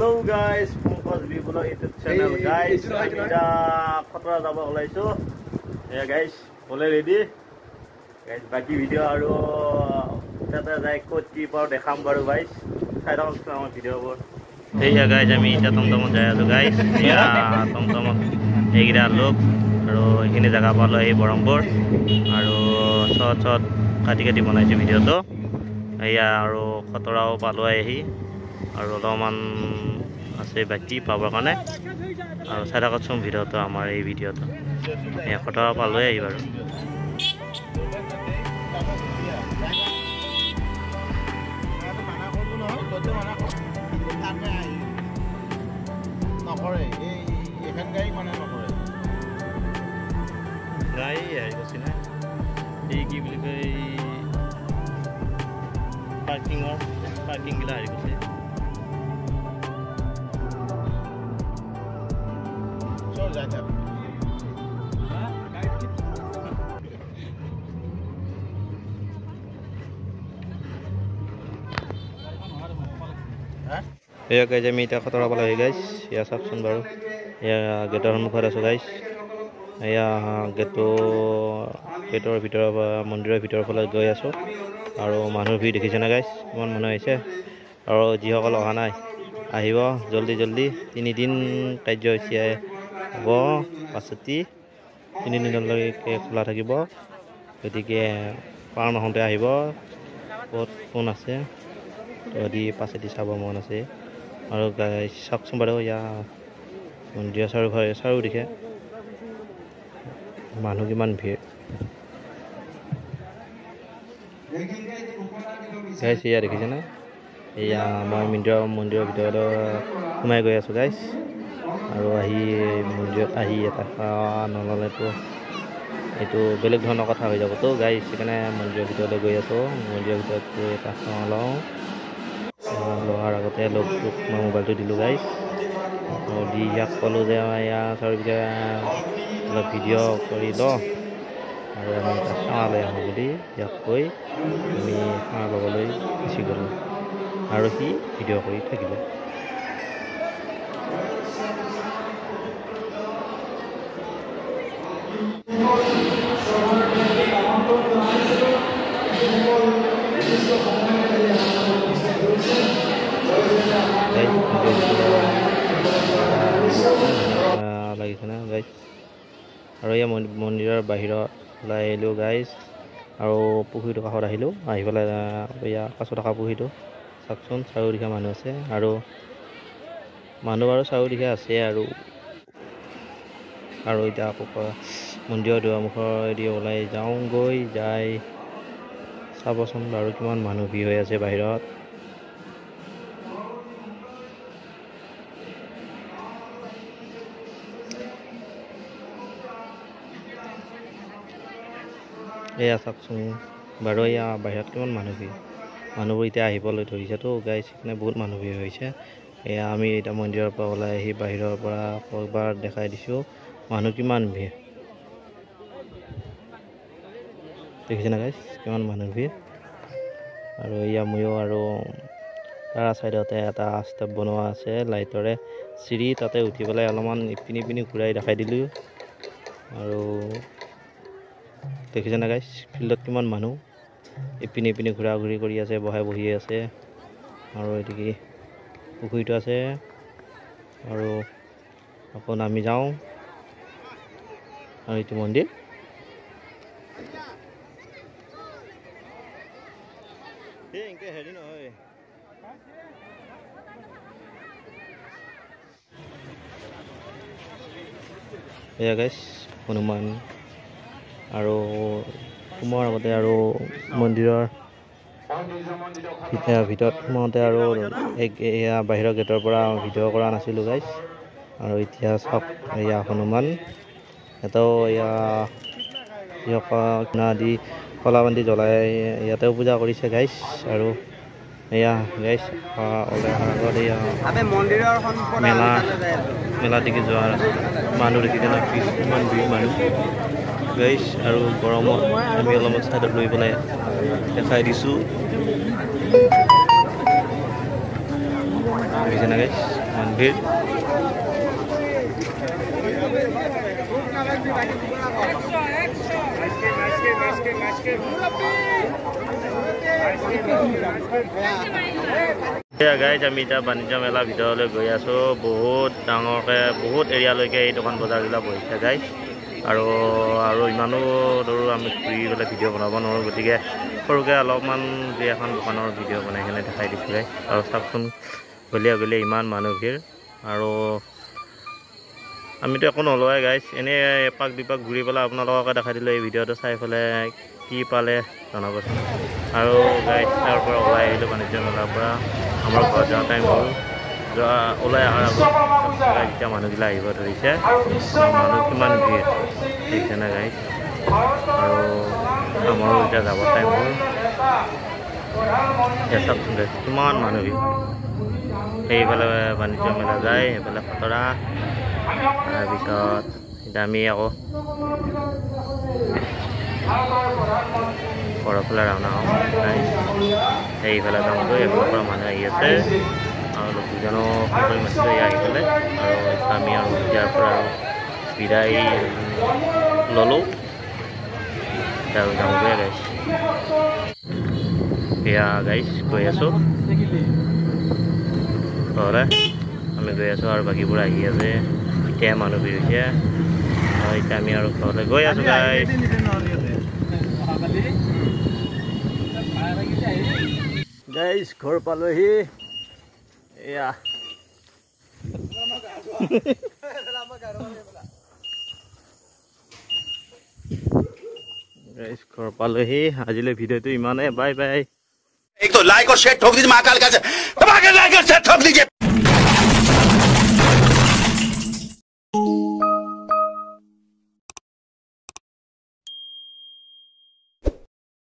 Hello guys, Pankaj Vibula YouTube channel guys. Kita khatra jaba olaiso. Yeah guys, ole ready. Guys, baki video aru tata jai coach ki par dekham baru guys. Sai rakho sama video bor. Hey ya guys, ami eta tomtom jai asu guys. Ya tomtom egira lok aru hine jaga palo ei Barampur aru short kati banaiche video to. Ya aru khatrao palo ahi. আৰু অলপমান আছে বাকি পাবৰ কাৰণে আৰু চাই থাককচোন ভিডিঅ'টো আমাৰ এই ভিডিঅ'টো কথা পালোৱে আহি বাৰু নকৰে এই এখন গাড়ী মানে নকৰে গাড়ী আহি গৈছে না এই কি বুলি কয় পাৰ্কিং গিলা আহি গৈছে जाता है या गाइस আমি এটা খতৰা পালা হৈ গাইস ইয়া চাকচোন বাৰু ইয়া গেটৰ সন্মুখত আছো গাইস ইয়া গেটৰ ভিতৰৰ মন্দিৰৰ ভিতৰৰ ফালে গৈ আছো আৰু মানুহৰ ভিৰ দেখিছে না গাইস কিমান মানুহ আহিছে আৰু যিসকল অহা নাই আহিব জলদি 3 দিন কাৰ্যসূচী হ'ব পাছতি 3 দিনলৈকে খোলা থাকিব গতিকে পাৰ নহওঁতে আহিব বহুত ফোন আছে যদি পাছতি চাব মন আছে আৰু গাইস চাকচোন বাৰু ইয়া মন্দিৰ চাৰো দেখে মানুহ কিমান ভিৰ গাইস ইয়া দেখিছে না ইয়া মই মন্দিৰৰ ভিতৰত সোমাই গৈ আছো গাইস আৰু আহি মন্দিৰত আহি এটা নললেতো এইটো বেলেগ ধৰণৰ কথা হৈ যাব তো গাইস সেইকাৰণে মন্দিৰৰ ভিতৰলৈ গৈ আছো মন্দিৰৰ ভিতৰত এটা লওঁ লোৱাৰ আগতে লগটোক মই মোবাইলটো দিলোঁ গাইস দি ইয়াক ক'লোঁ যে ইয়াৰ চাৰিবিধে অলপ ভিডিঅ' কৰি ল আৰু আমি এটা খানা লৈ আহোঁ বুলি ইয়াক কৈ আমি খানা ল'বলৈ গুচি গ'লোঁ আৰু সি ভিডিঅ' কৰি থাকিলে লাগিছে না গাইস আৰু এই মন্দিৰৰ বাহিৰত ওলাই আহিলোঁ গাইস আৰু পুখুৰীটোৰ কাষত আহিলোঁ আহি পেলাই এয়া 500 টকা পুখুৰীটো চাওকচোন চাৰিওদিশে মানুহ আছে আৰু মানুহ বাৰু চাৰিওদিশে আছে আৰু এতিয়া আকৌ মন্দিৰৰ দুৱাৰমুখেদি ওলাই যাই চাবচোন বাৰু কিমান মানুহ ভিৰ হৈ আছে বাহিৰত এয়া চাওকচোন বাৰু এয়া বাহিৰত কিমান মানুহ ভিৰ মানুহবোৰ এতিয়া আহিবলৈ ধৰিছেতো গাইস সেইকাৰণে বহুত মানুহ ভিৰ হৈছে এয়া আমি এতিয়া মন্দিৰৰ পৰা ওলাই আহি বাহিৰৰ পৰা একবাৰ দেখাই দিছোঁ মানুহ কিমান ভিৰ দেখিছে না গাইস কিমান মানুহ ভিৰ আৰু এয়া ময়ো আৰু তাৰ চাইডতে এটা ষ্টেপ বনোৱা আছে লাইটৰে চিৰি তাতে উঠি পেলাই অলপমান ইপিনি ঘূৰাই দেখাই দিলোঁ আৰু দেখিছে না গাইস ফিল্ডত কিমান মানুহ ইপিনি ঘূৰা ঘূৰি কৰি আছে বহি আছে আৰু এদিকে পুখুৰীটো আছে আৰু আকৌ নামি যাওঁ আৰু এইটো মন্দিৰ হেৰি নহয় এয়া গাইস হনুমান আৰু সোমোৱাৰ আগতে আৰু মন্দিৰৰ ভিতৰত সোমাওঁতে আৰু এয়া বাহিৰৰ গেটৰ পৰা ভিডিঅ' কৰা নাছিলোঁ গাইস আৰু এতিয়া চাওক এয়া হনুমান এটাও এয়া দি কলাবান্তি জ্বলাই ইয়াতেও পূজা কৰিছে গাইস আৰু এয়া গাইস ওলাই অহাৰ আগত এয়া মেলা দেখি যোৱাৰ মানুহ দেখিছে না কিমান ভিৰ মানুহ গাইস আৰু গৰমত আমি অলপমান সাইডত লৈ পেলাই দেখাই দিছোঁ দেখিছে না গাইস ইমান ভিৰ গাইজ আমি এতিয়া বাণিজ্য মেলা ভিতৰলৈ গৈ আছোঁ বহুত ডাঙৰকৈ বহুত এৰিয়ালৈকে এই দোকান বজাৰবিলাক বহিছে গাইজ আৰু ইমানো ধৰোঁ আমি ঘূৰি পেলাই ভিডিঅ' বনাব নোৱাৰোঁ গতিকে সৰুকৈ অলপমান দুই এখন দোকানৰ ভিডিঅ' বনাই কিনে দেখাই দিছোঁ গাইজ আৰু চাওকচোন গলিয়ে ইমান মানুহ ভিৰ আৰু আমিতো একো নলওঁৱে গাইজ এনেই এপাক দুপাক ঘূৰি পেলাই আপোনালোককে দেখাই দিলোঁ এই ভিডিঅ'টো চাই পেলাই কি পালে জনাবচোন আৰু গাইজ তাৰ পৰা ওলাই আহিলোঁ বাণিজ্য মেলাৰ পৰা আমাৰ ঘৰত যোৱা টাইম হ'ল ওলাই অহাৰ আগত যেতিয়া মানুহবিলাক আহিব ধৰিছে মানুহ কিমান ভিৰ দেখিছেনে গাইজ আৰু আমাৰো এতিয়া যাবৰ টাইম হ'ল চাওকচোন গাইজ কিমান মানুহ ভিৰ সেইফালে বাণিজ্য মেলা যায় সেইফালে খতৰা তাৰপিছত এতিয়া আমি আকৌ ঘৰৰ ফালে ৰাওনা হওঁ সেইফালে যাওঁগৈ এইফালৰ পৰা মানুহ আহি আছে আৰু লোককেইজনো সকলোৱে মাতিছে আহি পেলাই আৰু আমি আৰু ইয়াৰ পৰা আৰু বিদায় ল'লোঁ আৰু যাওঁগৈ গাইজ এয়া গাইজ গৈ আছোঁ ঘৰলৈ আমি গৈ আছোঁ আৰু বাকীবোৰ আহি আছে এতিয়া মানুহ ভিৰ হৈছে এতিয়া আমি আৰু ঘৰলৈ গৈ আছোঁ গাইজ গাইজ ঘৰ পালোহি এয়া गाइस घर पालोহি আজিলৈ ভিডিওটো ইমানে বাই বাই एक तो लाइक और शेयर ठोक दीजिए महाकाल का से दबा के लाइक और शेयर ठोक दीजिए।